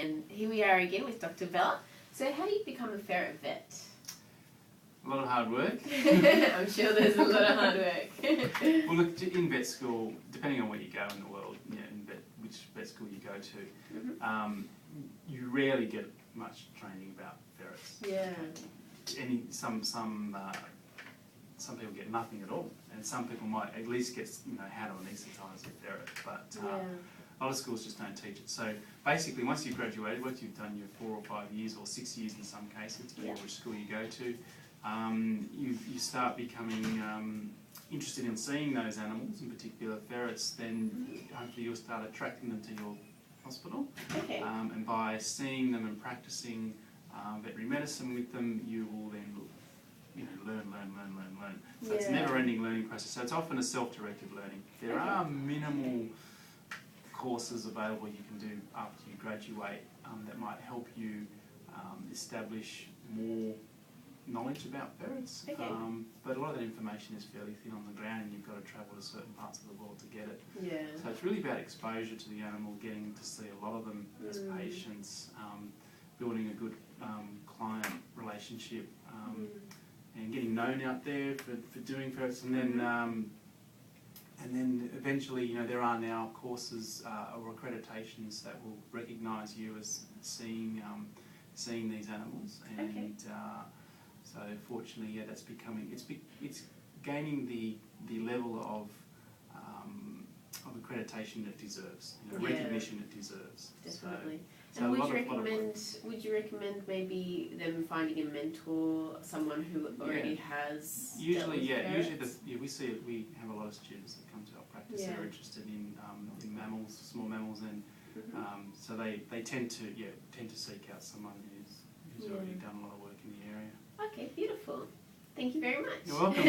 And here we are again with Dr. Vella. So how do you become a ferret vet? A lot of hard work. I'm sure there's a lot of hard work. Well, look, in vet school, depending on where you go in the world, which vet school you go to, you rarely get much training about ferrets. Yeah. Some people get nothing at all, and some people might at least get how to anaesthetise a ferret, but a lot of schools just don't teach it. So basically, once you've graduated, once you've done your 4 or 5 years or 6 years in some cases, depending on which school you go to, you start becoming interested in seeing those animals, in particular ferrets. Then hopefully you'll start attracting them to your hospital, and by seeing them and practicing veterinary medicine with them, you will then learn. So it's a never-ending learning process. So it's often a self-directed learning. There are minimal courses available you can do after you graduate that might help you establish more knowledge about ferrets. But a lot of that information is fairly thin on the ground, and you've got to travel to certain parts of the world to get it. So it's really about exposure to the animal, getting to see a lot of them as patients, building a good client relationship, and getting known out there for doing ferrets, and then eventually, there are now courses or accreditations that will recognise you as seeing these animals, and so fortunately, that's becoming it's gaining the level of accreditation it deserves, recognition it deserves. Definitely. So and would you recommend maybe them finding a mentor, someone who already has? Usually, we see it. We have a lot of students that come to our practice that are interested in mammals, small mammals, and so they tend to seek out someone who's already done a lot of work in the area. Okay, beautiful. Thank you very much. You're welcome.